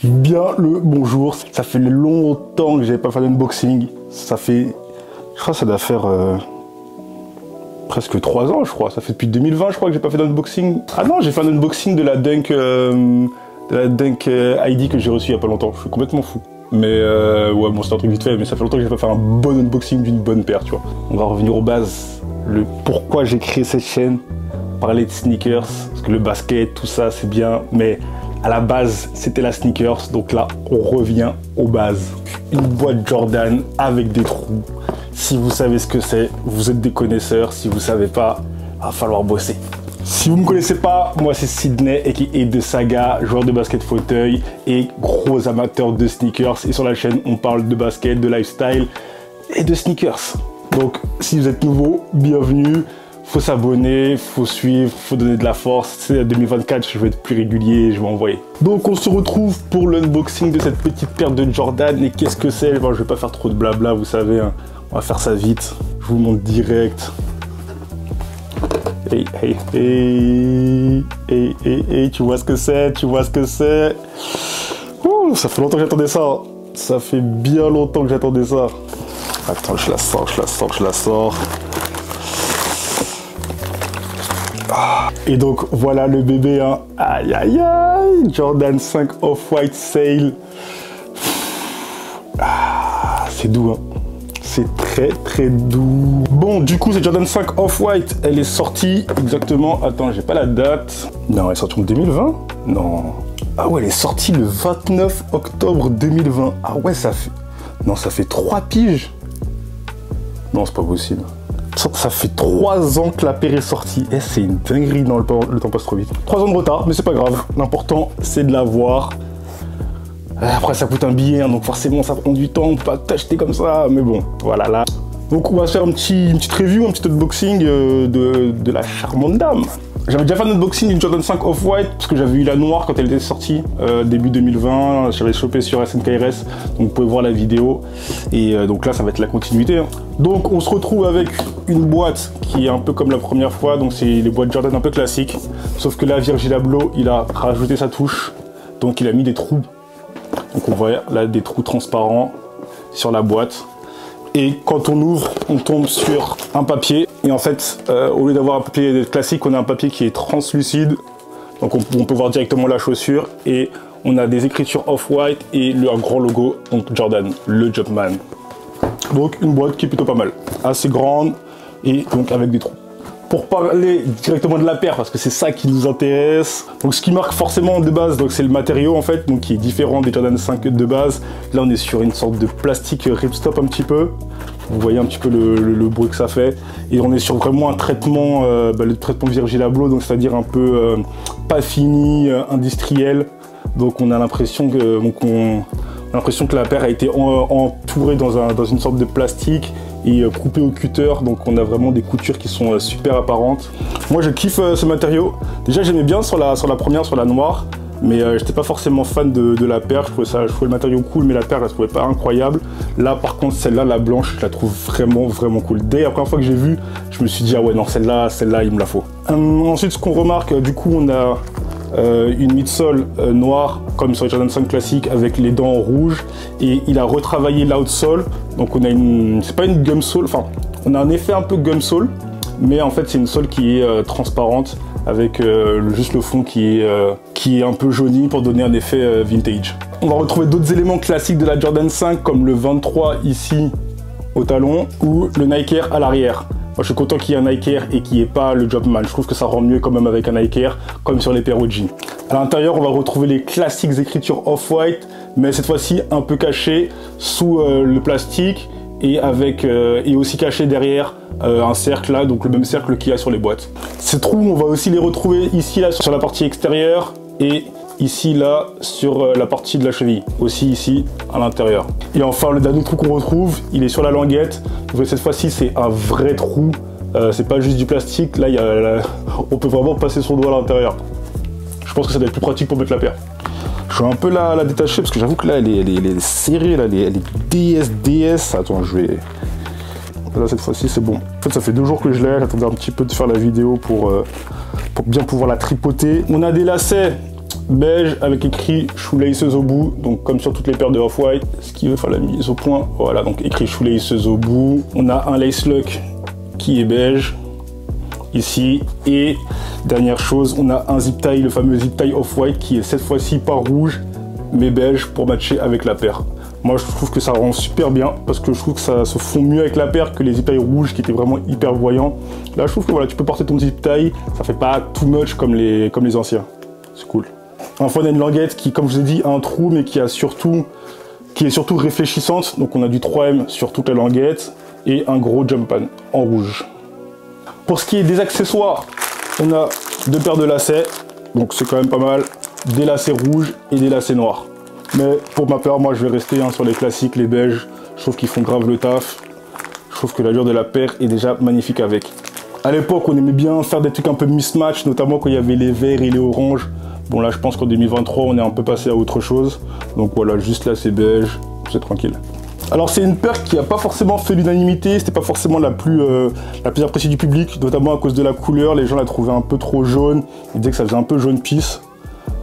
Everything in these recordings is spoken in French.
Bien le bonjour. Ça fait longtemps que j'avais pas fait d'unboxing. Ça fait, je crois que ça doit faire presque 3 ans, je crois. Ça fait depuis 2020, je crois que j'ai pas fait d'unboxing. Ah non, j'ai fait un unboxing de la Dunk ID que j'ai reçu il y a pas longtemps. Je suis complètement fou. Mais ouais, bon, c'est un truc vite fait, mais ça fait longtemps que j'ai pas fait un bon unboxing d'une bonne paire, tu vois. On va revenir aux bases. Le pourquoi j'ai créé cette chaîne. Parler de sneakers, parce que le basket, tout ça, c'est bien, mais à la base, c'était la sneakers. Donc là, on revient aux bases. Une boîte Jordan avec des trous. Si vous savez ce que c'est, vous êtes des connaisseurs. Si vous savez pas, il va falloir bosser. Si vous me connaissez pas, moi c'est Sydney, aka de Saga, joueur de basket fauteuil et gros amateur de sneakers. Et sur la chaîne, on parle de basket, de lifestyle et de sneakers. Donc, si vous êtes nouveau, bienvenue. Faut s'abonner, faut suivre, faut donner de la force. C'est 2024, je vais être plus régulier, je vais envoyer. Donc on se retrouve pour l'unboxing de cette petite paire de Jordan. Et qu'est-ce que c'est? Bon, je vais pas faire trop de blabla, vous savez, hein. On va faire ça vite. Je vous montre direct. Hey, tu vois ce que c'est? Tu vois ce que c'est? Ouh, ça fait longtemps que j'attendais ça. Ça fait bien longtemps que j'attendais ça. Attends, je la sors. Et donc voilà le bébé, hein. Aïe aïe aïe, Jordan 5 Off-White Sale. Ah, c'est doux, hein. C'est très doux. Bon, du coup, cette Jordan 5 Off-White, elle est sortie exactement. Attends, j'ai pas la date. Non, elle est sortie en 2020. Non. Ah ouais, elle est sortie le 29 octobre 2020. Ah ouais, ça fait. Non, ça fait 3 piges. Non, c'est pas possible. Ça fait 3 ans que la paire est sortie. Et c'est une dinguerie, non, le temps passe trop vite. 3 ans de retard, mais c'est pas grave. L'important, c'est de l'avoir. Après, ça coûte un billet, hein, donc forcément, ça prend du temps. On peut pas t'acheter comme ça, mais bon, voilà là. Donc, on va se faire une petite review, un petit unboxing de la charmante dame. J'avais déjà fait un unboxing d'une Jordan 5 Off-White parce que j'avais eu la noire quand elle était sortie début 2020. J'avais chopé sur SNKRS, donc vous pouvez voir la vidéo. Et donc là, ça va être la continuité, hein. Donc on se retrouve avec une boîte qui est un peu comme la première fois. Donc c'est les boîtes Jordan un peu classiques. Sauf que là, Virgil Abloh, il a rajouté sa touche. Donc il a mis des trous. Donc on voit là des trous transparents sur la boîte. Et quand on ouvre, on tombe sur un papier. Et en fait, au lieu d'avoir un papier classique, on a un papier qui est translucide. Donc on peut voir directement la chaussure. Et on a des écritures Off-White et un grand logo, donc Jordan, le Jumpman. Donc une boîte qui est plutôt pas mal. Assez grande et donc avec des trous. Pour parler directement de la paire, parce que c'est ça qui nous intéresse. Donc ce qui marque forcément de base, donc c'est le matériau en fait, donc qui est différent des Jordan 5 de base. Là on est sur une sorte de plastique ripstop un petit peu. Vous voyez un petit peu le bruit que ça fait. Et on est sur vraiment un traitement, le traitement Virgil Abloh, donc c'est-à-dire un peu pas fini, industriel. Donc on a l'impression que la paire a été entourée dans une sorte de plastique et coupée au cutter, donc on a vraiment des coutures qui sont super apparentes. Moi je kiffe ce matériau. Déjà j'aimais bien sur la première, sur la noire, mais j'étais pas forcément fan de la paire. Je trouvais le matériau cool, mais la paire je la trouvais pas incroyable. Là par contre celle-là, la blanche, je la trouve vraiment cool. Dès la première fois que j'ai vu, je me suis dit ah ouais non, celle-là il me la faut. Ensuite ce qu'on remarque, du coup on a une midsole noire comme sur les Jordan 5 classiques avec les dents en rouge, et il a retravaillé l'outsole. Donc on a c'est pas une gum sole, enfin on a un effet un peu gum sole, mais en fait c'est une sole qui est transparente avec juste le fond qui est un peu jauni pour donner un effet vintage. On va retrouver d'autres éléments classiques de la Jordan 5 comme le 23 ici au talon ou le Nike Air à l'arrière. Moi, je suis content qu'il y ait un Nike Air et qu'il n'y ait pas le Jumpman. Je trouve que ça rend mieux quand même avec un Nike Air, comme sur les paires OG. À l'intérieur, on va retrouver les classiques écritures Off-White, mais cette fois-ci un peu cachées sous le plastique et aussi caché derrière un cercle là, donc le même cercle qu'il y a sur les boîtes. Ces trous, on va aussi les retrouver ici là sur la partie extérieure et ici là sur la partie de la cheville, aussi ici à l'intérieur. Et enfin le dernier trou qu'on retrouve, il est sur la languette. Donc cette fois-ci c'est un vrai trou, c'est pas juste du plastique. Là, on peut vraiment passer son doigt à l'intérieur. Je pense que ça doit être plus pratique pour mettre la paire. Je vais un peu la détacher parce que j'avoue que là elle est serrée, là, elle est DS. Attends, je vais... Là cette fois-ci c'est bon. En fait ça fait 2 jours que je l'ai, j'attendais un petit peu de faire la vidéo pour bien pouvoir la tripoter. On a des lacets beige avec écrit shoelaces au bout, donc comme sur toutes les paires de Off-White, ce qui veut faire la mise au point. Voilà, donc écrit shoelaces au bout. On a un lace lock qui est beige ici, et dernière chose, on a un zip tie, le fameux zip tie Off-White qui est cette fois-ci pas rouge mais beige pour matcher avec la paire. Moi je trouve que ça rend super bien parce que je trouve que ça se fond mieux avec la paire que les zip ties rouges qui étaient vraiment hyper voyants. Là je trouve que voilà, tu peux porter ton zip tie, ça fait pas too much comme les anciens. C'est cool. Enfin on a une languette qui, comme je vous ai dit, a un trou mais qui est surtout réfléchissante. Donc on a du 3M sur toute la languette et un gros jump pan en rouge. Pour ce qui est des accessoires, on a deux paires de lacets, donc c'est quand même pas mal. Des lacets rouges et des lacets noirs. Mais pour ma part, moi je vais rester sur les classiques, les beiges. Je trouve qu'ils font grave le taf. Je trouve que l'allure de la paire est déjà magnifique avec. À l'époque, on aimait bien faire des trucs un peu mismatch, notamment quand il y avait les verts et les oranges. Bon là, je pense qu'en 2023, on est un peu passé à autre chose. Donc voilà, juste là, c'est beige, c'est tranquille. Alors c'est une paire qui n'a pas forcément fait l'unanimité, c'était pas forcément la plus appréciée du public, notamment à cause de la couleur. Les gens la trouvaient un peu trop jaune, ils disaient que ça faisait un peu jaune pisse.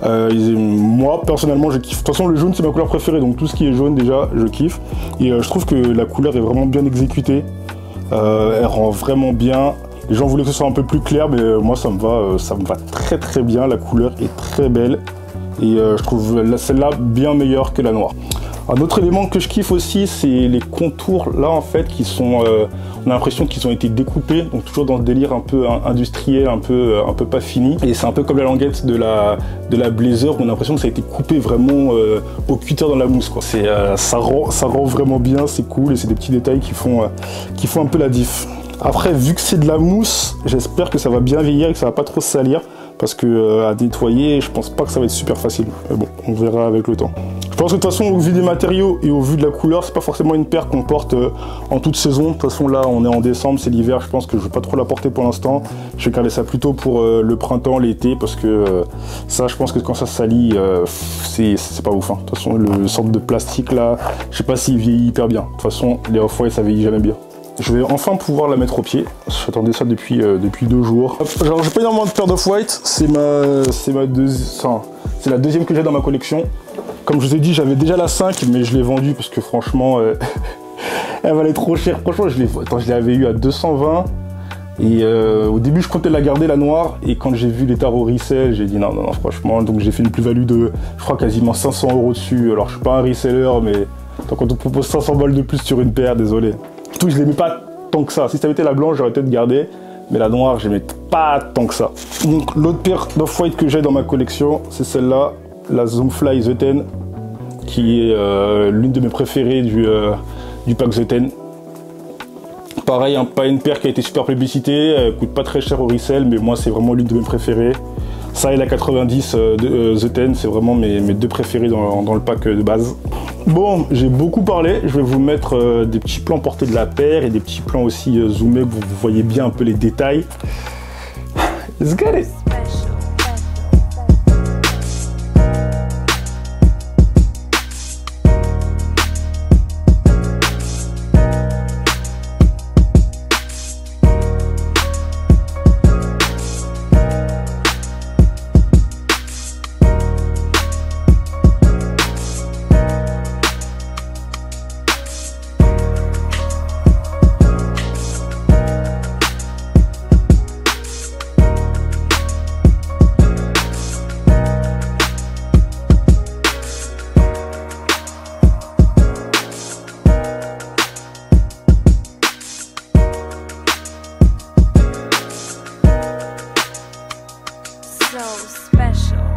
Moi personnellement je kiffe. De toute façon le jaune c'est ma couleur préférée, donc tout ce qui est jaune déjà je kiffe. Et je trouve que la couleur est vraiment bien exécutée. Elle rend vraiment bien. Les gens voulaient que ce soit un peu plus clair, mais moi ça me va très très bien. La couleur est très belle. Et je trouve celle-là bien meilleure que la noire. Un autre élément que je kiffe aussi, c'est les contours là en fait qui sont, on a l'impression qu'ils ont été découpés, donc toujours dans ce délire un peu industriel, un peu pas fini. Et c'est un peu comme la languette de la Blazer, où on a l'impression que ça a été coupé vraiment au cutter dans la mousse, quoi. Ça rend vraiment bien, c'est cool et c'est des petits détails qui font un peu la diff. Après, vu que c'est de la mousse, j'espère que ça va bien vieillir et que ça va pas trop se salir, parce que à nettoyer, je pense pas que ça va être super facile. Mais bon, on verra avec le temps. Je pense que de toute façon, au vu des matériaux et au vu de la couleur, c'est pas forcément une paire qu'on porte en toute saison. De toute façon, là, on est en décembre, c'est l'hiver. Je pense que je vais pas trop la porter pour l'instant. Je vais garder ça plutôt pour le printemps, l'été, parce que ça, je pense que quand ça salit, c'est pas ouf. Hein. De toute façon, le sorte de plastique là, je sais pas s'il vieillit hyper bien. De toute façon, les Off-White, ça vieillit jamais bien. Je vais enfin pouvoir la mettre au pied. J'attendais ça depuis 2 jours. Alors, j'ai pas énormément de paires d'Off-White. C'est la deuxième que j'ai dans ma collection. Comme je vous ai dit, j'avais déjà la 5, mais je l'ai vendue parce que franchement, elle valait trop cher. Franchement, je l'avais eu à 220. Et au début, je comptais la garder, la noire. Et quand j'ai vu l'état au resell, j'ai dit non, franchement. Donc j'ai fait une plus-value de, je crois, quasiment 500 € dessus. Alors, je suis pas un reseller, mais quand on te propose 500 balles de plus sur une paire, désolé. Surtout, je l'aimais pas tant que ça. Si ça avait été la blanche, j'aurais peut-être gardé. Mais la noire, j'aimais pas tant que ça. Donc, l'autre paire d'Off-White que j'ai dans ma collection, c'est celle-là. La Zoomfly The 10, qui est l'une de mes préférées du pack The 10. Pareil, hein, pas une paire qui a été super plébiscitée, elle coûte pas très cher au resell, mais moi c'est vraiment l'une de mes préférées. Ça et la 90 de The 10, c'est vraiment mes deux préférés dans le pack de base. Bon, j'ai beaucoup parlé, je vais vous mettre des petits plans portés de la paire et des petits plans aussi zoomés, vous voyez bien un peu les détails. Let's get it! So special.